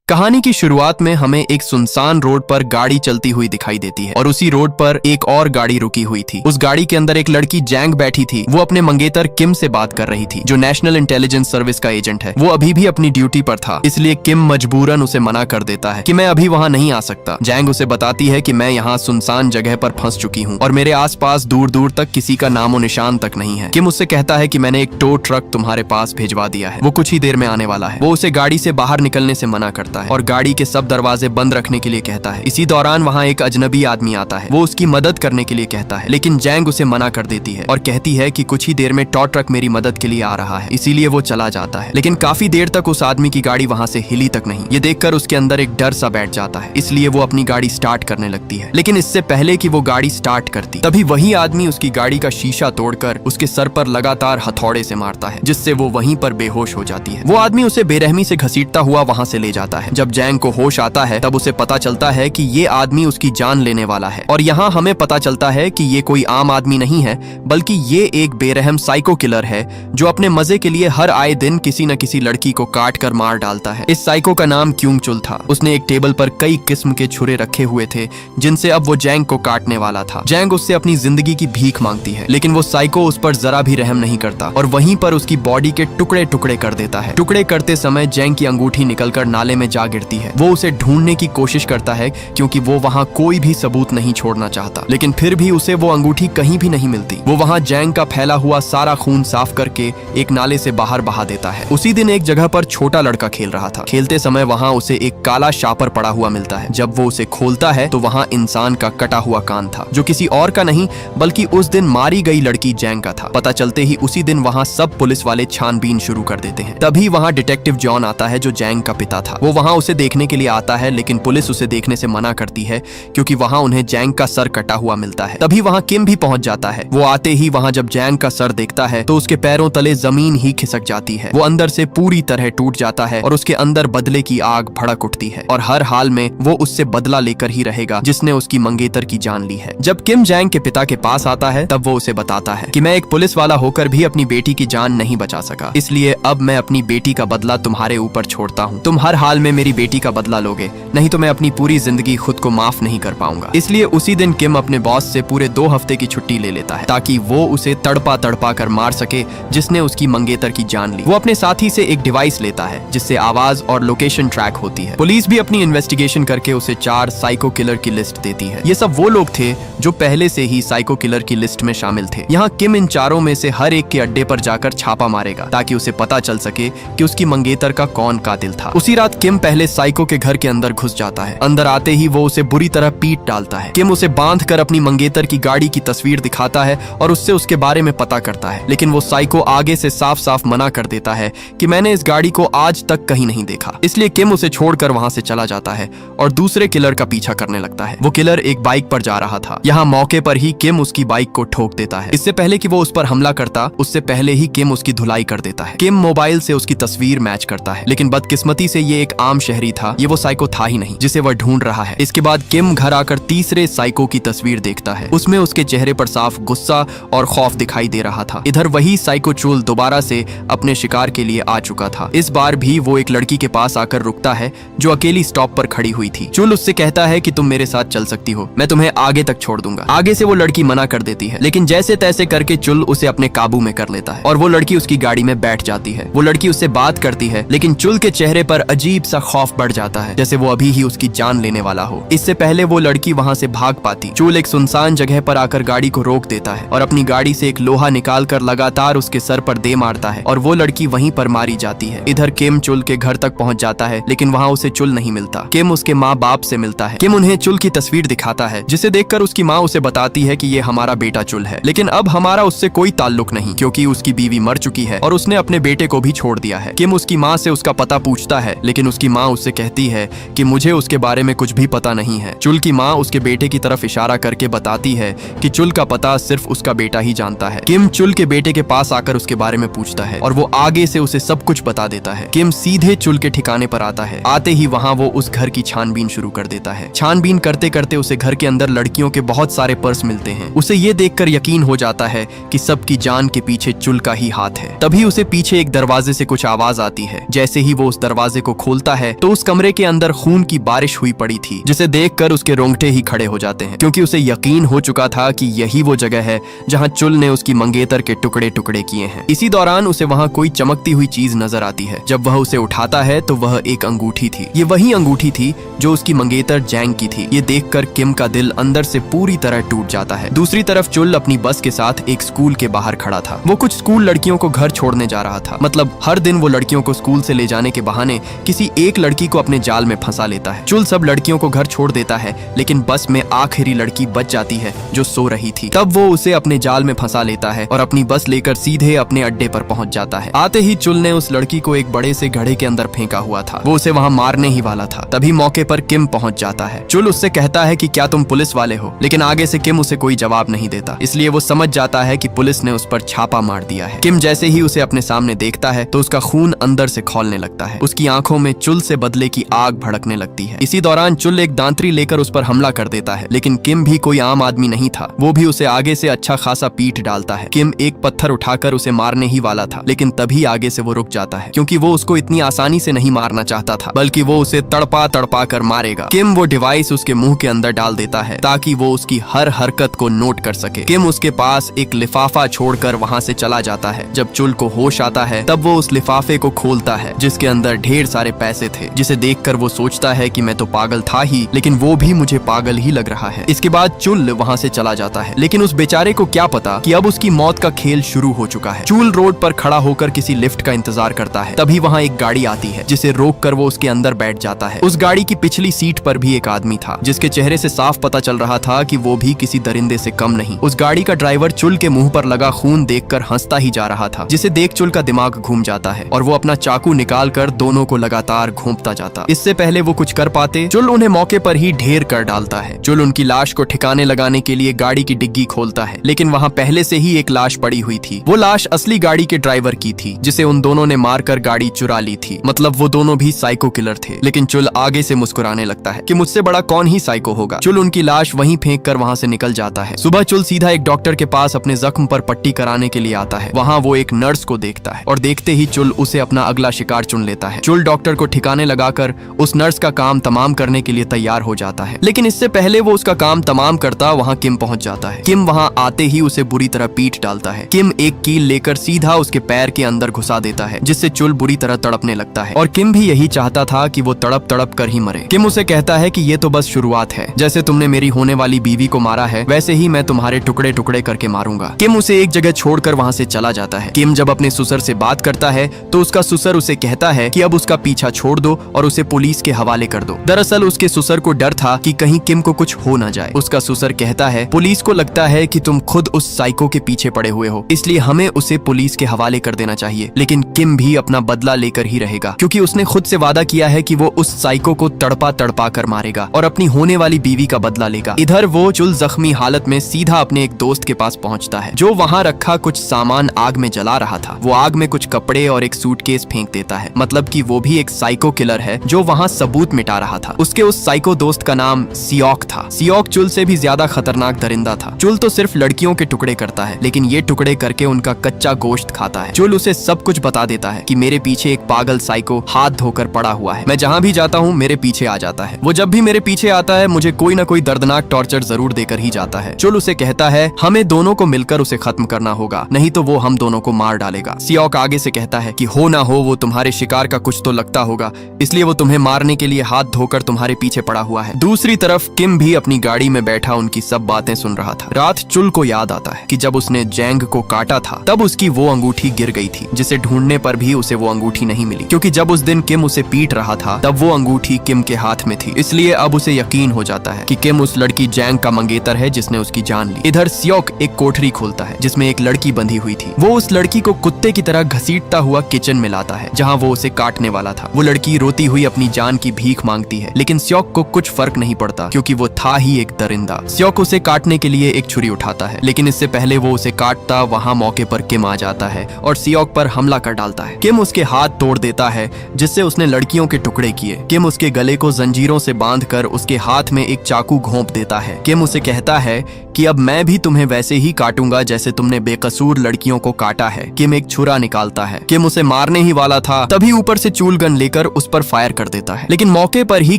कहानी की शुरुआत में हमें एक सुनसान रोड पर गाड़ी चलती हुई दिखाई देती है और उसी रोड पर एक और गाड़ी रुकी हुई थी। उस गाड़ी के अंदर एक लड़की जैंग बैठी थी। वो अपने मंगेतर किम से बात कर रही थी, जो नेशनल इंटेलिजेंस सर्विस का एजेंट है। वो अभी भी अपनी ड्यूटी पर था, इसलिए किम मजबूरन उसे मना कर देता है कि मैं अभी वहाँ नहीं आ सकता। जैंग उसे बताती है कि मैं यहाँ सुनसान जगह पर फंस चुकी हूँ और मेरे आसपास दूर दूर तक किसी का नामो निशान तक नहीं है। किम उससे कहता है कि मैंने एक टो ट्रक तुम्हारे पास भिजवा दिया है, वो कुछ ही देर में आने वाला है। वो उसे गाड़ी से बाहर निकलने से मना करता है और गाड़ी के सब दरवाजे बंद रखने के लिए कहता है। इसी दौरान वहाँ एक अजनबी आदमी आता है। वो उसकी मदद करने के लिए कहता है, लेकिन जैंग उसे मना कर देती है और कहती है कि कुछ ही देर में टॉ ट्रक मेरी मदद के लिए आ रहा है, इसीलिए वो चला जाता है। लेकिन काफी देर तक उस आदमी की गाड़ी वहाँ से हिली तक नहीं। ये देखकर उसके अंदर एक डर सा बैठ जाता है, इसलिए वो अपनी गाड़ी स्टार्ट करने लगती है। लेकिन इससे पहले कि वो गाड़ी स्टार्ट करती, तभी वही आदमी उसकी गाड़ी का शीशा तोड़कर उसके सर पर लगातार हथौड़े से मारता है, जिससे वो वहीं पर बेहोश हो जाती है। वो आदमी उसे बेरहमी से घसीटता हुआ वहाँ से ले जाता है। जब जैंग को होश आता है तब उसे पता चलता है कि ये आदमी उसकी जान लेने वाला है। और यहाँ हमें पता चलता है कि ये कोई आम आदमी नहीं है, बल्कि ये एक बेरहम साइको किलर है जो अपने मजे के लिए हर आए दिन किसी न किसी लड़की को काट कर मार डालता है। इस साइको का नाम क्यूंग चुल था। उसने एक टेबल पर कई किस्म के छुरे रखे हुए थे, जिनसे अब वो जैंग को काटने वाला था। जैंग उससे अपनी जिंदगी की भीख मांगती है, लेकिन वो साइको उस पर जरा भी रहम नहीं करता और वहीं पर उसकी बॉडी के टुकड़े टुकड़े कर देता है। टुकड़े करते समय जैंग की अंगूठी निकलकर नाले में जा गिरती है। वो उसे ढूंढने की कोशिश करता है, क्योंकि वो वहाँ कोई भी सबूत नहीं छोड़ना चाहता, लेकिन फिर भी उसे वो अंगूठी कहीं भी नहीं मिलती। वो वहाँ जैंग का फैला हुआ सारा खून साफ करके एक नाले से बाहर बहा देता है। उसी दिन एक जगह पर छोटा लड़का खेल रहा था। खेलते समय वहाँ उसे एक काला शापर पड़ा हुआ मिलता है। जब वो उसे खोलता है तो वहाँ इंसान का कटा हुआ कान था, जो किसी और का नहीं बल्कि उस दिन मारी गई लड़की जैंग का था। पता चलते ही उसी दिन वहाँ सब पुलिस वाले छानबीन शुरू कर देते हैं। तभी वहाँ डिटेक्टिव जॉन आता है, जो जैंग का पिता था। वो वहाँ उसे देखने के लिए आता है, लेकिन पुलिस उसे देखने से मना करती है, क्योंकि वहाँ उन्हें जैंग का सर कटा हुआ मिलता है। तभी वहाँ किम भी पहुंच जाता है। वो आते ही वहाँ जब जैंग का सर देखता है तो उसके पैरों तले जमीन ही खिसक जाती है। वो अंदर से पूरी तरह टूट जाता है और उसके अंदर बदले की आग भड़क उठती है और हर हाल में वो उससे बदला लेकर ही रहेगा, जिसने उसकी मंगेतर की जान ली है। जब किम जैंग के पिता के पास आता है तब वो उसे बताता है कि मैं एक पुलिस वाला होकर भी अपनी बेटी की जान नहीं बचा सका, इसलिए अब मैं अपनी बेटी का बदला तुम्हारे ऊपर छोड़ता हूँ। तुम हर हाल में मेरी बेटी का बदला लोगे, नहीं तो मैं अपनी पूरी जिंदगी खुद को माफ नहीं कर पाऊंगा। इसलिए उसी दिन किम अपने बॉस से पूरे 2 हफ्ते की छुट्टी ले लेता है, ताकि वो उसे तड़पा तड़पा कर मार सके, जिसने उसकी मंगेतर की जान ली। वो अपने साथी से एक डिवाइस लेता है, जिससे आवाज और लोकेशन ट्रैक होती है। पुलिस भी अपनी इन्वेस्टिगेशन करके उसे 4 साइको किलर की लिस्ट देती है। ये सब वो लोग थे जो पहले से ही साइको किलर की लिस्ट में शामिल थे। यहाँ किम इन चारों में से हर एक के अड्डे पर जाकर छापा मारेगा, ताकि उसे पता चल सके कि उसकी मंगेतर का कौन कातिल था। उसी रात किम पहले साइको के घर के अंदर घुस जाता है। अंदर आते ही वो उसे बुरी तरह पीट डालता है। किम उसे बांधकर अपनी मंगेतर की गाड़ी की तस्वीर दिखाता है और उससे उसके बारे में पता करता है, लेकिन वो साइको आगे से साफ साफ मना कर देता है कि मैंने इस गाड़ी को आज तक कहीं नहीं देखा। इसलिए किम उसे छोड़कर वहां से चला जाता है और दूसरे किलर का पीछा करने लगता है। वो किलर एक बाइक पर जा रहा था। यहाँ मौके पर ही किम उसकी बाइक को ठोक देता है। इससे पहले कि वो उस पर हमला करता, उससे पहले ही किम उसकी धुलाई कर देता है। किम मोबाइल से उसकी तस्वीर मैच करता है, लेकिन बदकिस्मती से ये एक आम शहरी था। ये वो साइको था ही नहीं जिसे वह ढूंढ रहा है। इसके बाद किम घर आकर तीसरे साइको की तस्वीर देखता है। उसमें उसके चेहरे पर साफ गुस्सा और खौफ दिखाई दे रहा था। इधर वही साइको चुल दोबारा से अपने शिकार के लिए आ चुका था। इस बार भी वो एक लड़की के पास आकर रुकता है, जो अकेली स्टॉप पर खड़ी हुई थी। चुल उससे कहता है कि तुम मेरे साथ चल सकती हो, मैं तुम्हें आगे तक छोड़ दूंगा। आगे से वो लड़की मना कर देती है, लेकिन जैसे तैसे करके चुल उसे अपने काबू में कर लेता है और वो लड़की उसकी गाड़ी में बैठ जाती है। वो लड़की उससे बात करती है, लेकिन चुल के चेहरे पर अजीब सा खौफ बढ़ जाता है, जैसे वो अभी ही उसकी जान लेने वाला हो। इससे पहले वो लड़की वहाँ से भाग पाती, चुल एक सुनसान जगह पर आकर गाड़ी को रोक देता है और अपनी गाड़ी से एक लोहा निकालकर लगातार उसके सर पर दे मारता है और वो लड़की वहीं पर मारी जाती है। इधर किम चुल के घर तक पहुंच जाता है, लेकिन वहाँ उसे चुल नहीं मिलता। किम उसके माँ बाप से मिलता है। किम उन्हें चुल की तस्वीर दिखाता है, जिसे देखकर उसकी माँ उसे बताती है कि ये हमारा बेटा चुल है, लेकिन अब हमारा उससे कोई ताल्लुक नहीं, क्योंकि उसकी बीवी मर चुकी है और उसने अपने बेटे को भी छोड़ दिया है। किम उसकी माँ से उसका पता पूछता है, लेकिन उसकी माँ उससे कहती है कि मुझे उसके बारे में कुछ भी पता नहीं है। चुल की माँ उसके बेटे की तरफ इशारा करके बताती है कि चुल का पता सिर्फ उसका बेटा ही जानता है। किम चुल के बेटे के पास आकर उसके बारे में पूछता है और वो आगे से उसे सब कुछ बता देता है। किम सीधे चुल के ठिकाने पर आता है। आते ही वहाँ वो उस घर की छानबीन शुरू कर देता है। छानबीन करते करते उसे घर के अंदर लड़कियों के बहुत सारे पर्स मिलते हैं। उसे ये देखकर यकीन हो जाता है कि सबकी जान के पीछे चुल का ही हाथ है। तभी उसे पीछे एक दरवाजे से कुछ आवाज आती है। जैसे ही वो उस दरवाजे को खोलता है तो उस कमरे के अंदर खून की बारिश हुई पड़ी थी, जिसे देखकर उसके रोंगटे ही खड़े हो जाते हैं, क्योंकि उसे यकीन हो चुका था कि यही वो जगह है जहां चुल ने उसकी मंगेतर के टुकड़े टुकड़े किए हैं। इसी दौरान उसे वहां कोई चमकती हुई चीज नजर आती है। जब वह उसे उठाता है तो वह एक अंगूठी थी। ये वही अंगूठी थी जो उसकी मंगेतर जैंग की थी। ये देखकर किम का दिल अंदर से पूरी तरह टूट जाता है। दूसरी तरफ चुल अपनी बस के साथ एक स्कूल के बाहर खड़ा था। वो कुछ स्कूल लड़कियों को घर छोड़ने जा रहा था। मतलब हर दिन वो लड़कियों को स्कूल से ले जाने के बहाने किसी एक लड़की को अपने जाल में फंसा लेता है। चुल सब लड़कियों को घर छोड़ देता है, लेकिन बस में आखिरी लड़की बच जाती है जो सो रही थी। तब वो उसे अपने जाल में फंसा लेता है और अपनी बस लेकर सीधे अपने अड्डे पर पहुंच जाता है। आते ही चुल ने उस लड़की को एक बड़े से घड़े के अंदर फेंका हुआ था। वो उसे वहां मारने ही वाला था। तभी मौके पर किम पहुंच जाता है। चुल उससे कहता है कि क्या तुम पुलिस वाले हो, लेकिन आगे से किम उसे कोई जवाब नहीं देता। इसलिए वो समझ जाता है कि पुलिस ने उस पर छापा मार दिया है। किम जैसे ही उसे अपने सामने देखता है तो उसका खून अंदर से खौलने लगता है। उसकी आंखों में चुल से बदले की आग भड़कने लगती है। इसी दौरान चुल एक दांतरी लेकर उस पर हमला कर देता है, लेकिन किम भी कोई आम आदमी नहीं था। वो भी उसे आगे से अच्छा खासा पीट डालता है। किम एक पत्थर उठाकर उसे मारने ही वाला था, लेकिन तभी आगे से वो रुक जाता है, क्योंकि वो उसको इतनी आसानी से नहीं मारना चाहता था, बल्कि वो उसे तड़पा तड़पा कर मारेगा। किम वो डिवाइस उसके मुंह के अंदर डाल देता है ताकि वो उसकी हर हरकत को नोट कर सके। किम उसके पास एक लिफाफा छोड़कर वहां से चला जाता है। जब चुल को होश आता है तब वो उस लिफाफे को खोलता है, जिसके अंदर ढेर सारे पैसे थे, जिसे देखकर वो सोचता है कि मैं तो पागल था ही, लेकिन वो भी मुझे पागल ही लग रहा है। इसके बाद चुल वहां से चला जाता है, लेकिन उस बेचारे को क्या पता कि अब उसकी मौत का खेल शुरू हो चुका है। चुल रोड पर खड़ा होकर किसी लिफ्ट का इंतजार करता है। तभी वहां एक गाड़ी आती है, जिसे रोक कर वो उसके अंदर बैठ जाता है। उस गाड़ी की पिछली सीट पर भी एक आदमी था, जिसके चेहरे से साफ पता चल रहा था कि वो भी किसी दरिंदे से कम नहीं। उस गाड़ी का ड्राइवर चुल के मुंह पर लगा खून देखकर हंसता ही जा रहा था, जिसे देख चुल का दिमाग घूम जाता है और वो अपना चाकू निकाल कर दोनों को लगातार घोंपता जाता। इससे पहले वो कुछ कर पाते, चुल उन्हें मौके पर ही ढेर कर डालता है। चुल उनकी लाश को ठिकाने लगाने के लिए गाड़ी की डिग्गी खोलता है, लेकिन वहाँ पहले से ही एक लाश पड़ी हुई थी। वो लाश असली गाड़ी के ड्राइवर की थी, जिसे उन दोनों ने मारकर गाड़ी चुरा ली थी। मतलब वो दोनों भी साइको किलर थे। लेकिन चुल आगे से मुस्कुराने लगता है कि मुझसे बड़ा कौन ही साइको होगा। चुल उनकी लाश वहीं फेंक कर वहाँ से निकल जाता है। सुबह चुल सीधा एक डॉक्टर के पास अपने जख्म पर पट्टी कराने के लिए आता है। वहाँ वो एक नर्स को देखता है और देखते ही चुल उसे अपना अगला शिकार चुन लेता है। चुल डॉक्टर को ठिकाने लगाकर उस नर्स का काम तमाम करने के लिए तैयार हो जाता है, लेकिन इससे पहले वो उसका काम तमाम करता वहाँ किम पहुंच जाता है। किम वहाँ आते ही उसे बुरी तरह पीट डालता है। किम एक कील लेकर सीधा उसके पैर के अंदर घुसा देता है, जिससे चुल बुरी तरह तड़पने लगता है और किम भी यही चाहता था कि वो तड़प तड़प कर ही मरे। किम उसे कहता है कि ये तो बस शुरुआत है। जैसे तुमने मेरी होने वाली बीवी को मारा है, वैसे ही मैं तुम्हारे टुकड़े टुकड़े करके मारूंगा। किम उसे एक जगह छोड़कर वहाँ से चला जाता है। किम जब अपने ससुर से बात करता है तो उसका ससुर उसे कहता है कि अब उसका पीछा छोड़ दो और उसे पुलिस के हवाले कर दो। दरअसल उसके ससुर को डर था कि कहीं किम को कुछ हो ना जाए। उसका ससुर कहता है, पुलिस को लगता है कि तुम खुद उस साइको के पीछे पड़े हुए हो, इसलिए हमें उसे पुलिस के हवाले कर देना चाहिए। लेकिन किम भी अपना बदला लेकर ही रहेगा, क्योंकि उसने खुद से वादा किया है कि वो उस साइको को तड़पा तड़पा कर मारेगा और अपनी होने वाली बीवी का बदला लेगा। इधर वो चुल जख्मी हालत में सीधा अपने एक दोस्त के पास पहुंचता है, जो वहाँ रखा कुछ सामान आग में जला रहा था। वो आग में कुछ कपड़े और एक सूटकेस फेंक देता है। मतलब कि वो भी एक साइको किलर है जो वहाँ सबूत मिटा रहा था। उसके उस साइको दोस्त का नाम सियोक था। सियोक चुल से भी ज्यादा खतरनाक दरिंदा था। चुल तो सिर्फ लड़कियों के टुकड़े करता है, लेकिन ये टुकड़े करके उनका कच्चा गोश्त खाता है। चुल उसे सब कुछ बता देता है कि मेरे पीछे एक पागल साइको हाथ धोकर पड़ा हुआ है। मैं जहाँ भी जाता हूँ मेरे पीछे आ जाता है। वो जब भी मेरे पीछे आता है मुझे कोई ना कोई दर्दनाक टॉर्चर जरूर देकर ही जाता है। चुल उसे कहता है, हमें दोनों को मिलकर उसे खत्म करना होगा, नहीं तो वो हम दोनों को मार डालेगा। सियोक आगे से कहता है कि हो ना हो वो तुम्हारे शिकार का कुछ तो लगता होगा, इसलिए वो तुम्हें मारने के लिए हाथ धोकर तुम्हारे पीछे पड़ा हुआ है। दूसरी तरफ किम भी अपनी गाड़ी में बैठा उनकी सब बातें सुन रहा था। रात चुल को याद आता है कि जब उसने जैंग को काटा था तब उसकी वो अंगूठी गिर गई थी, जिसे ढूंढने पर भी उसे वो अंगूठी नहीं मिली, क्योंकि जब उस दिन किम उसे पीट रहा था तब वो अंगूठी किम के हाथ में थी। इसलिए अब उसे यकीन हो जाता है कि किम उस लड़की जैंग का मंगेतर है जिसने उसकी जान ली। इधर सियोक एक कोठरी खोलता है जिसमें एक लड़की बंधी हुई थी। वो उस लड़की को कुत्ते की तरह घसीटता हुआ किचन में लाता है, जहाँ वो उसे काटने वाला था। वो लड़की रोती हुई अपनी जान की भीख मांगती है, लेकिन सियोक को कुछ फर्क नहीं पड़ता, क्योंकि वो था ही एक दरिंदा। सियोक उसे काटने के लिए एक छुरी उठाता है, लेकिन इससे पहले वो उसे काटता वहाँ मौके पर किम आ जाता है और सियोक पर हमला कर डालता है। किम उसके हाथ तोड़ देता है जिससे उसने लड़कियों के टुकड़े किए। किम उसके गले को जंजीरों से बांधकर उसके हाथ में एक चाकू घोंप देता है। किम उसे कहता है कि अब मैं भी तुम्हें वैसे ही काटूंगा जैसे तुमने बेकसूर लड़कियों को काटा है। किम एक छुरा निकालता है। किम उसे मारने ही वाला था, तभी ऊपर से चूल गन लेकर कर उस पर फायर कर देता है, लेकिन मौके पर ही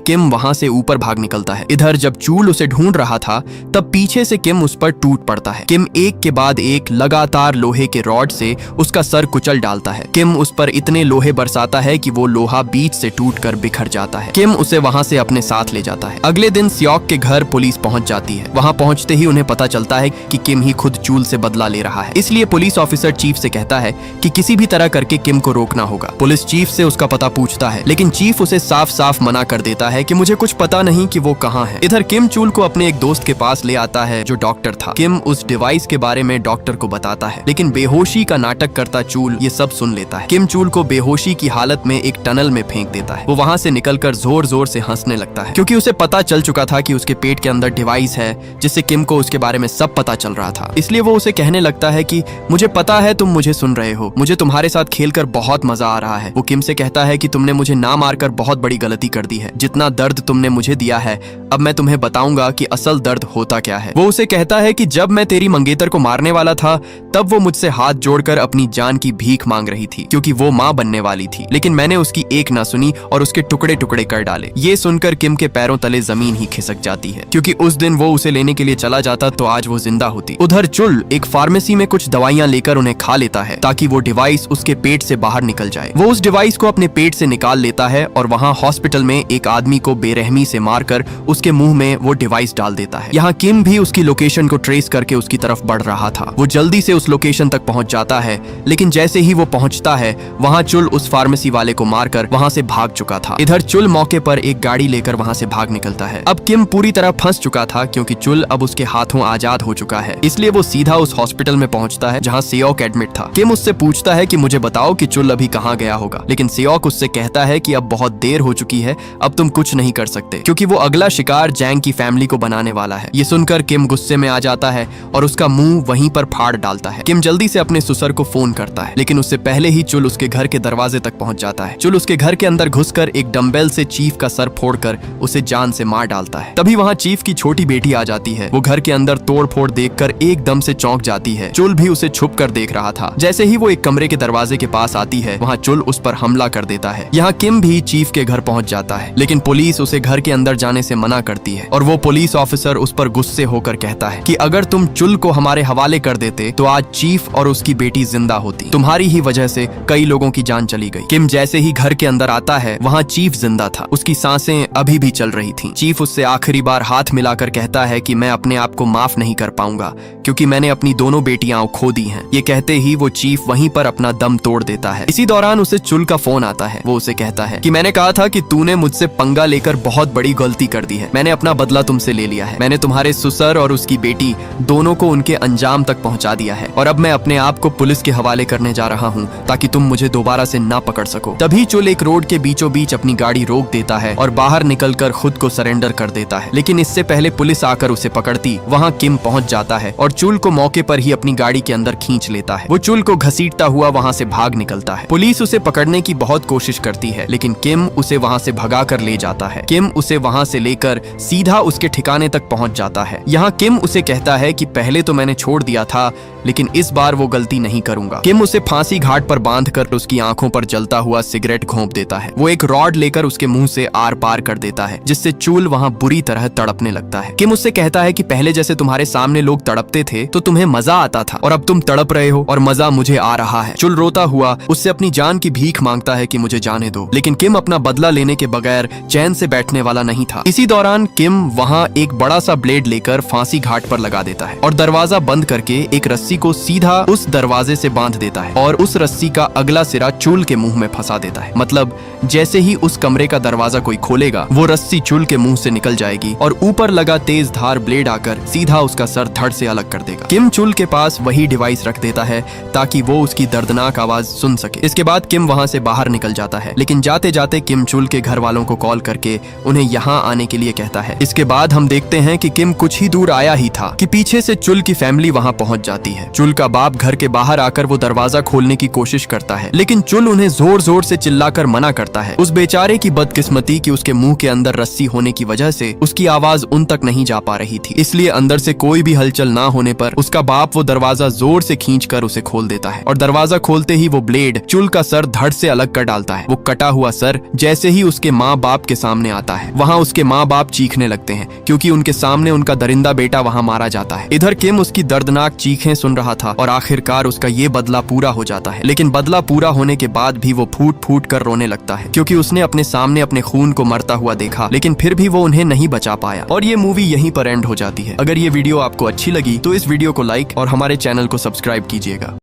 किम वहां से ऊपर भाग निकलता है। इधर जब चूल उसे ढूंढ रहा था तब पीछे से किम उस पर टूट पड़ता है। किम एक के बाद एक लगातार लोहे के रॉड से उसका सर कुचल डालता है। किम उस पर इतने लोहे बरसाता है कि वो लोहा बीच से टूटकर बिखर जाता है। किम उसे वहां से अपने साथ ले जाता है। अगले दिन सियोक के घर पुलिस पहुंच जाती है। वहां पहुंचते ही उन्हें पता चलता है कि किम ही खुद चूल से बदला ले रहा है। इसलिए पुलिस ऑफिसर चीफ से कहता है कि किसी भी तरह करके किम को रोकना होगा। पुलिस चीफ से उसका पता पूछता है, लेकिन चीफ उसे साफ साफ मना कर देता है कि मुझे कुछ पता नहीं कि वो कहाँ है। इधर किम चूल को अपने एक दोस्त के पास ले आता है जो डॉक्टर था। किम उस डिवाइस के बारे में डॉक्टर को बताता है, लेकिन बेहोशी का नाटक करता चूल ये सब सुन लेता है। किम चूल को बेहोशी की हालत में एक टनल में फेंक देता है। वो वहाँ से निकलकर जोर जोर से हंसने लगता है, क्योंकि उसे पता चल चुका था कि उसके पेट के अंदर डिवाइस है जिससे किम को उसके बारे में सब पता चल रहा था। इसलिए वो उसे कहने लगता है कि मुझे पता है तुम मुझे सुन रहे हो, मुझे तुम्हारे साथ खेलकर बहुत मजा आ रहा है। वो किम से कहता है कि तुमने मुझे ना मारकर बहुत बड़ी गलती कर दी है। जितना दर्द तुमने मुझे दिया है, अब मैं तुम्हें बताऊंगा कि असल दर्द होता क्या है। वो उसे कहता है कि जब मैं तेरी मंगेतर को मारने वाला था तब वो मुझसे हाथ जोड़कर अपनी जान की भीख मांग रही थी, क्योंकि वो माँ बनने वाली थी, लेकिन मैंने उसकी एक ना सुनी और उसके टुकड़े टुकड़े कर डाले। ये सुनकर किम के पैरों तले जमीन ही खिसक जाती है, क्योंकि उस दिन वो उसे लेने के लिए चला जाता तो आज वो जिंदा होती। उधर चुल एक फार्मेसी में कुछ दवाइयां लेकर उन्हें खा लेता है ताकि वो डिवाइस उसके पेट से बाहर निकल जाए। वो उस डिवाइस को अपने पेट से निकाल लेता है और वहाँ हॉस्पिटल में एक आदमी को बेरहमी से मारकर उसके मुंह में वो डिवाइस डाल देता है। यहाँ किम भी उसकी लोकेशन को ट्रेस करके उसकी तरफ बढ़ रहा था। वो जल्दी से उस लोकेशन तक पहुंच जाता है, लेकिन जैसे ही वो पहुंचता है वहाँ चुल उस फार्मेसी वाले को मारकर वहाँ से भाग चुका था। इधर चुल मौके पर एक गाड़ी लेकर वहाँ से भाग निकलता है। अब किम पूरी तरह फंस चुका था, क्योंकि चुल अब उसके हाथों आजाद हो चुका है। इसलिए वो सीधा उस हॉस्पिटल में पहुंचता है जहाँ सियोक एडमिट था। किम उससे पूछता है कि मुझे बताओ कि चुल अभी कहाँ गया होगा, लेकिन सियोक उससे कहता है कि अब बहुत देर हो चुकी है, अब तुम कुछ नहीं कर सकते, क्योंकि वो अगला शिकार जैंग की फैमिली को बनाने वाला है। ये सुनकर किम गुस्से में आ जाता है और उसका मुंह वहीं पर फाड़ डालता है। किम जल्दी से अपने ससुर को फोन करता है, लेकिन उससे पहले ही चुल उसके घर के दरवाजे तक पहुंच जाता है। चुल उसके घर के अंदर घुसकर एक डंबेल से चीफ का सर फोड़कर उसे जान से मार डालता है। तभी वहाँ चीफ की छोटी बेटी आ जाती है। वो घर के अंदर तोड़ फोड़ देखकर एकदम से चौंक जाती है। चुल भी उसे छुप कर देख रहा था। जैसे ही वो एक कमरे के दरवाजे के पास आती है, वहाँ चुल उस पर हमला कर देता है। यहाँ किम भी चीफ के घर पहुंच जाता है, लेकिन पुलिस उसे घर के अंदर जाने से मना करती है और वो पुलिस ऑफिसर उस पर गुस्से होकर कहता है कि अगर तुम चुल को हमारे हवाले कर देते तो आज चीफ और उसकी बेटी जिंदा होती। तुम्हारी ही वजह से कई लोगों की जान चली गई। किम जैसे ही घर के अंदर आता है, वहाँ चीफ जिंदा था। उसकी सांसें अभी भी चल रही थी। चीफ उससे आखिरी बार हाथ मिलाकर कहता है कि मैं अपने आप को माफ नहीं कर पाऊंगा, क्योंकि मैंने अपनी दोनों बेटियां खो दी हैं। ये कहते ही वो चीफ वहीं पर अपना दम तोड़ देता है। इसी दौरान उसे चुल का फोन आता है। वो उसे कहता है कि मैंने कहा था कि तूने मुझसे पंगा लेकर बहुत बड़ी गलती कर दी है। मैंने अपना बदला तुमसे ले लिया है। मैंने तुम्हारे ससुर और उसकी बेटी दोनों को उनके अंजाम तक पहुंचा दिया है और अब मैं अपने आप को पुलिस के हवाले करने जा रहा हूं ताकि तुम मुझे दोबारा से ना पकड़ सको। तभी चुल एक रोड के बीचों बीच अपनी गाड़ी रोक देता है और बाहर निकलकर खुद को सरेंडर कर देता है, लेकिन इससे पहले पुलिस आकर उसे पकड़ती वहाँ किम पहुंच जाता है और चुल को मौके पर ही अपनी गाड़ी के अंदर खींच लेता है। वो चुल को घसीटता हुआ वहाँ से भाग निकलता है। पुलिस उसे पकड़ने की बहुत कोशिश करती है, लेकिन किम उसे वहाँ से भगा कर ले जाता है। किम उसे वहाँ से लेकर सीधा उसके ठिकाने तक पहुँच जाता है। यहाँ किम उसे कहता है कि पहले तो मैंने छोड़ दिया था, लेकिन इस बार वो गलती नहीं करूंगा। किम उसे फांसी घाट पर बांधकर उसकी आंखों पर जलता हुआ सिगरेट घोंप देता है। वो एक रॉड लेकर उसके मुंह से आर पार कर देता है, जिससे चुल वहाँ बुरी तरह तड़पने लगता है। किम उससे कहता है कि पहले जैसे तुम्हारे सामने लोग तड़पते थे तो तुम्हें मजा आता था, और अब तुम तड़प रहे हो और मजा मुझे आ रहा है। चुल रोता हुआ उससे अपनी जान की भीख मांगता है कि मुझे जाने दो, लेकिन किम अपना बदला लेने के बगैर चैन से बैठने वाला नहीं था। इसी दौरान किम वहाँ एक बड़ा सा ब्लेड लेकर फांसी घाट पर लगा देता है और दरवाजा बंद करके एक रस्सी को सीधा उस दरवाजे से बांध देता है और उस रस्सी का अगला सिरा चुल के मुंह में फंसा देता है। मतलब जैसे ही उस कमरे का दरवाजा कोई खोलेगा, वो रस्सी चुल के मुंह से निकल जाएगी और ऊपर लगा तेज धार ब्लेड आकर सीधा उसका सर धड़ से अलग कर देगा। किम चुल के पास वही डिवाइस रख देता है ताकि वो उसकी दर्दनाक आवाज सुन सके। इसके बाद किम वहाँ से बाहर निकल जाता है, लेकिन जाते जाते किम चुल के घर वालों को कॉल करके उन्हें यहाँ आने के लिए कहता है। इसके बाद हम देखते हैं कि किम कुछ ही दूर आया ही था कि पीछे से चुल की फैमिली वहाँ पहुँच जाती है। चुल का बाप घर के बाहर आकर वो दरवाजा खोलने की कोशिश करता है, लेकिन चुल उन्हें जोर जोर से चिल्लाकर मना करता है। उस बेचारे की बदकिस्मती कि उसके मुंह के अंदर रस्सी होने की वजह से उसकी आवाज उन तक नहीं जा पा रही थी, इसलिए अंदर से कोई भी हलचल ना होने पर उसका बाप वो दरवाजा जोर से खींचकर उसे खोल देता है और दरवाजा खोलते ही वो ब्लेड चुल का सर धड़ से अलग कर डालता है। वो कटा हुआ सर जैसे ही उसके माँ बाप के सामने आता है, वहाँ उसके माँ बाप चीखने लगते हैं क्योंकि उनके सामने उनका दरिंदा बेटा वहाँ मारा जाता है। इधर किम उसकी दर्दनाक चीखें सुन रहा था और आखिरकार उसका ये बदला पूरा हो जाता है। लेकिन बदला पूरा होने के बाद भी वो फूट फूट कर रोने लगता है क्योंकि उसने अपने सामने अपने खून को मरता हुआ देखा, लेकिन फिर भी वो उन्हें नहीं बचा पाया। और ये मूवी यहीं पर एंड हो जाती है। अगर ये वीडियो आपको अच्छी लगी तो इस वीडियो को लाइक और हमारे चैनल को सब्सक्राइब कीजिएगा।